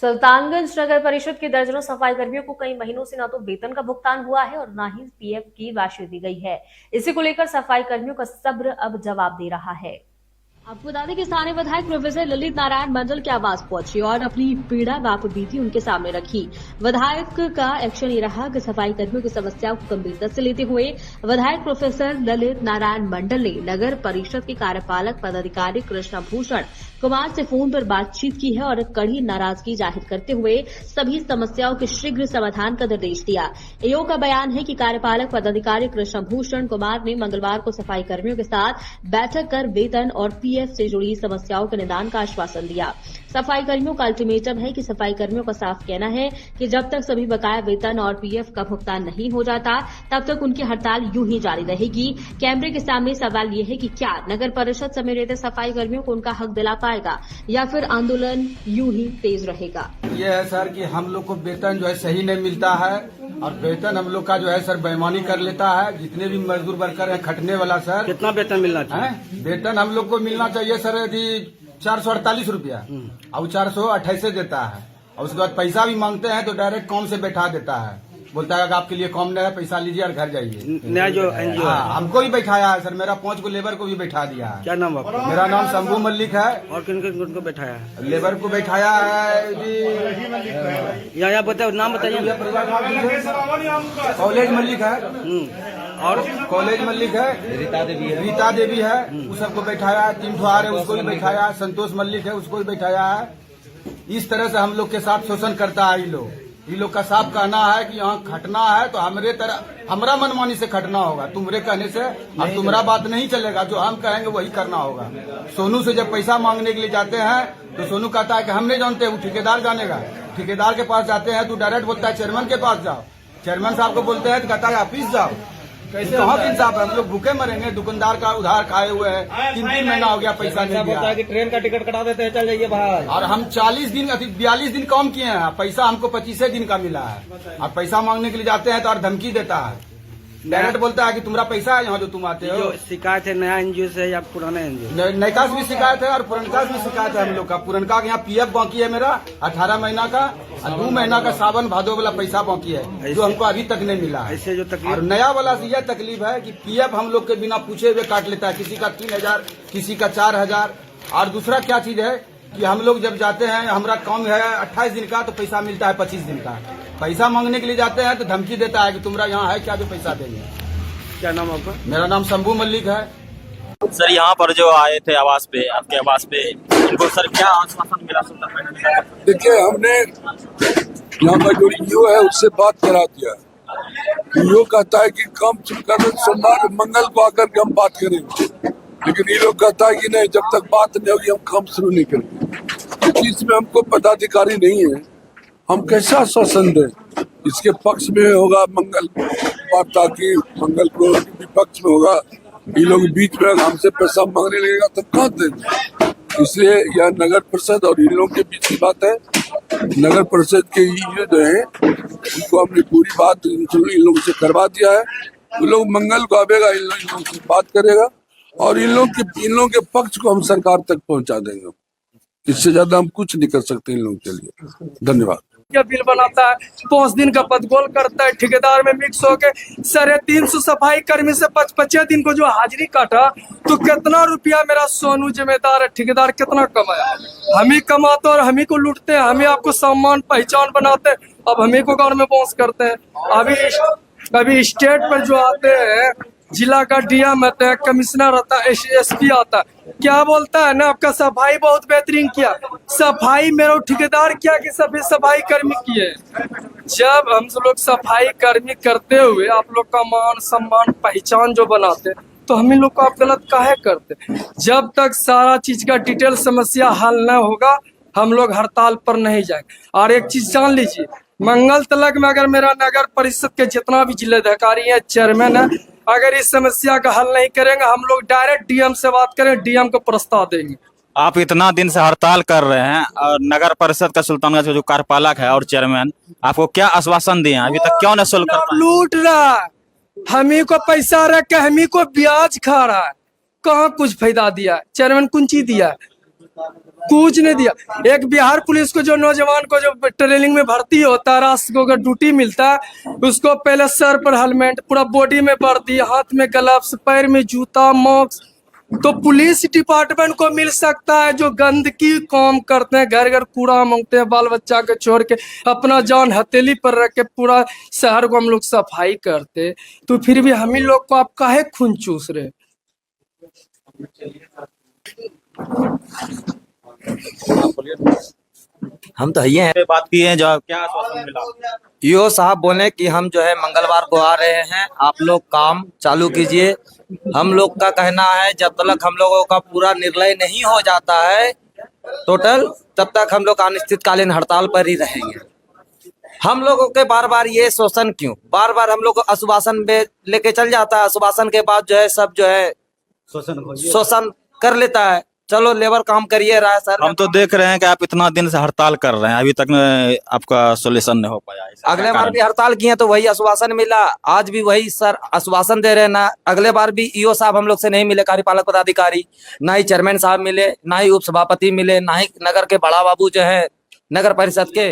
सुल्तानगंज नगर परिषद के दर्जनों सफाई कर्मियों को कई महीनों से न तो वेतन का भुगतान हुआ है और न ही पीएफ की राशि दी गई है। इसी को लेकर सफाई कर्मियों का सब्र अब जवाब दे रहा है। आपको बता दें कि स्थानीय विधायक प्रोफेसर ललित नारायण मंडल के आवास पहुंची और अपनी पीड़ा वाप बीती उनके सामने रखी। विधायक का एक्शन ये रहा कि सफाई कर्मियों की समस्याओं को गंभीरता से लेते हुए विधायक प्रोफेसर ललित नारायण मंडल ने नगर परिषद के कार्यपालक पदाधिकारी कृष्ण भूषण कुमार से फोन पर बातचीत की है और कड़ी नाराजगी जाहिर करते हुए सभी समस्याओं के शीघ्र समाधान का निर्देश दिया। एओ का बयान है कि कार्यपालक पदाधिकारी कृष्ण भूषण कुमार ने मंगलवार को सफाई कर्मियों के साथ बैठक कर वेतन और पीएफ से जुड़ी समस्याओं के निदान का आश्वासन दिया। सफाई कर्मियों का अल्टीमेटम है कि सफाई कर्मियों का साफ कहना है कि जब तक सभी बकाया वेतन और पीएफ का भुगतान नहीं हो जाता तब तक उनकी हड़ताल यूं ही जारी रहेगी। कैमरे के सामने सवाल ये है कि क्या नगर परिषद समय रहते सफाई कर्मियों को उनका हक दिला पाएगा या फिर आंदोलन यूं ही तेज रहेगा। ये है सर कि हम लोग को वेतन जो है सही नहीं मिलता है और वेतन हम लोग का जो है सर बेईमानी कर लेता है। जितने भी मजदूर वर्कर हैं खटने वाला सर, कितना वेतन मिलना चाहिए? वेतन हम लोग को मिलना चाहिए सर यदि 448 रुपया और 428 देता है और उसके बाद पैसा भी मांगते हैं तो डायरेक्ट कॉम से बैठा देता है, बोलता है कि आपके लिए कम नहीं है, पैसा लीजिए और घर जाइए। नया जो एनजीओ है हमको भी बैठाया है सर, मेरा 5 को लेबर को भी बैठा दिया है। क्या नाम आपका? मेरा नाम शंभू मल्लिक है। और किन किन को बैठाया है? लेबर को बैठाया है जी, यहाँ बताओ, नाम बताइए। कॉलेज मल्लिक है और कॉलेज मल्लिक है, रीता देवी है, उस सबको बैठाया है। 3 ठुआर है उसको भी बैठाया है, संतोष मल्लिक है उसको भी बैठाया है। इस तरह से हम लोग के साथ शोषण करता है। ये लोग का साफ कहना है कि यहाँ खटना है तो हमरा मनमानी से खटना होगा, तुम्हारे कहने से अब तुम्हारा बात नहीं चलेगा, जो हम कहेंगे वही करना होगा। सोनू से जब पैसा मांगने के लिए जाते हैं तो सोनू कहता है कि हम नहीं जानते, वो ठेकेदार जानेगा। ठेकेदार के पास जाते हैं तो डायरेक्ट बोलता है चेयरमैन के पास जाओ। चेयरमैन साहब को बोलते हैं तो कहता है ऑफिस जाओ। कैसे कहाँ के इंसाफ है? हम लोग भूखे मरेंगे, दुकानदार का उधार खाए हुए हैं, 3 महीना हो गया पैसा नहीं दिया। कि ट्रेन का टिकट कटा देते हैं, चल जाइए बाहर। और हम 42 दिन काम किए हैं, पैसा हमको 25 दिन का मिला है। और पैसा मांगने के लिए जाते हैं तो और धमकी देता है, डायरेक्ट बोलता है कि तुम्हारा पैसा है यहाँ जो तुम आते हो। शिकायत है नया एनजीओ से या पुराना एनजीओ? नयका से भी शिकायत है और पुरनका से भी शिकायत है हम लोग का। पुरनका के यहाँ पीएफ बाकी है मेरा 18 महीना का और 2 महीना का सावन भादो वाला पैसा बाकी है जो हमको अभी तक नहीं मिला है। ऐसे जो तकलीफ और नया वाला से यह तकलीफ है कि पीएफ हम लोग के बिना पूछे हुए काट लेता है, किसी का 3000 किसी का 4000। और दूसरा क्या चीज है कि हम लोग जब जाते हैं, हमारा काम है 28 दिन का तो पैसा मिलता है 25 दिन का। पैसा मांगने के लिए जाते हैं तो धमकी देता है कि तुम्हारा यहाँ है क्या जो पैसा देंगे। क्या नाम आपका? मेरा नाम शंभू मल्लिक है। सर यहाँ पर जो आए थे आवास पे, आपके आवास पे, इनको सर क्या आश्वासन मिला? देखिए, हमने यहाँ का जो ईओ है उससे बात करा दिया। ईओ कहता है कि कम कर सोमवार मंगल को आकर के हम बात करेंगे, लेकिन ये लोग कहता है कि नहीं, जब तक बात नहीं होगी हम काम शुरू नहीं करेंगे। इसमें हमको पदाधिकारी नहीं है, हम कैसा आश्वासन दें? इसके पक्ष में होगा मंगल वार्ता की, मंगल को विपक्ष में होगा। ये लोग बीच में हमसे पैसा मांगने लगेगा तो कहाँ देंगे? इसलिए यह नगर परिषद और इन लोगों के बीच की बात है। नगर परिषद के ये जो है उनको हमने पूरी बात इन लोगों से करवा दिया है। वो लोग मंगल को आवेगा, इन लोगों से बात करेगा और इन लोगों के पक्ष को हम सरकार तक पहुंचा देंगे। इससे ज्यादा हम कुछ नहीं कर सकते इन लोगों के लिए। धन्यवाद। क्या बिल बनाता है, 5 दिन का पदगोल करता है, ठेकेदार में मिक्स होके 350 सफाई कर्मी से 25 दिन को जो हाजिरी काटा तो कितना रुपया मेरा सोनू जिम्मेदार है। ठेकेदार कितना कमाया? हम ही कमाते और हम ही को लूटते हैं, हम ही आपको सम्मान पहचान बनाते हैं, अब हम ही को घर में पहुंच करते हैं। अभी स्टेट पर जो आते हैं, जिला का डीएम आता है, कमिश्नर आता है, एसपी आता है, क्या बोलता है ना, आपका सफाई बहुत बेहतरीन किया। सफाई मेरा ठेकेदार किया कि सभी सफाई कर्मी किए? जब हम लोग सफाई कर्मी करते हुए आप लोग का मान सम्मान पहचान जो बनाते तो हम लोग को आप गलत काहे करते? जब तक सारा चीज का डिटेल समस्या हल न होगा हम लोग हड़ताल पर नहीं जाएंगे। और एक चीज जान लीजिए, मंगल तलक में अगर मेरा नगर परिषद के जितना भी जिलाधिकारी है, चेयरमैन है, अगर इस समस्या का हल नहीं करेंगे हम लोग डायरेक्ट डीएम से बात करें, डीएम को प्रस्ताव देंगे। आप इतना दिन से हड़ताल कर रहे हैं और नगर परिषद का सुल्तानगंज जो कार्यपालक है और चेयरमैन आपको क्या आश्वासन दिए हैं? अभी तक क्यों नहीं सुल्क कर? लूट रहा है, हम ही को पैसा रख के हम ही को ब्याज खा रहा है। कहाँ कुछ फायदा दिया है? चेयरमैन कुछ चीज दिया है? कुछ नहीं दिया। एक बिहार पुलिस को जो नौजवान को जो ट्रेनिंग में भर्ती होता है, राष्ट्र को अगर ड्यूटी मिलता है, उसको पहले सर पर हेलमेट, पूरा बॉडी में वर्दी, हाथ में ग्लव्स, पैर में जूता, मास्क, तो पुलिस डिपार्टमेंट को मिल सकता है। जो गंदगी काम करते हैं, घर घर कूड़ा मांगते हैं, बाल बच्चा के छोड़ के अपना जान हथेली पर रख के पूरा शहर को हम लोग सफाई करते, तो फिर भी हम ही लोग को आप काहे खून चूस रहे? हम तो ये हैं। बात की है, जो क्या आश्वासन मिला? ईओ साहब बोले कि हम जो है मंगलवार को आ रहे हैं, आप लोग काम चालू कीजिए। हम लोग का कहना है जब तक हम लोगों का पूरा निर्णय नहीं हो जाता है टोटल, तब तक हम लोग अनिश्चितकालीन हड़ताल पर ही रहेंगे। हम लोगों के बार बार ये शोषण क्यों, बार बार हम लोग को आश्वासन में लेके चल जाता है, आश्वासन के बाद जो है सब जो है शोषण कर लेता है। चलो लेबर काम करिए रहा है सर। हम तो देख रहे हैं कि आप इतना दिन से हड़ताल कर रहे हैं, अभी तक आपका सोल्यूशन नहीं हो पाया। अगले बार भी हड़ताल किए तो वही आश्वासन मिला, आज भी वही सर आश्वासन दे रहे हैं ना। अगले बार भी ईओ साहब हम लोग से नहीं मिले, कार्यपालक पदाधिकारी, ना ही चेयरमैन साहब मिले, ना ही उप सभापति मिले, ना ही नगर के बड़ा बाबू जो है नगर परिषद के,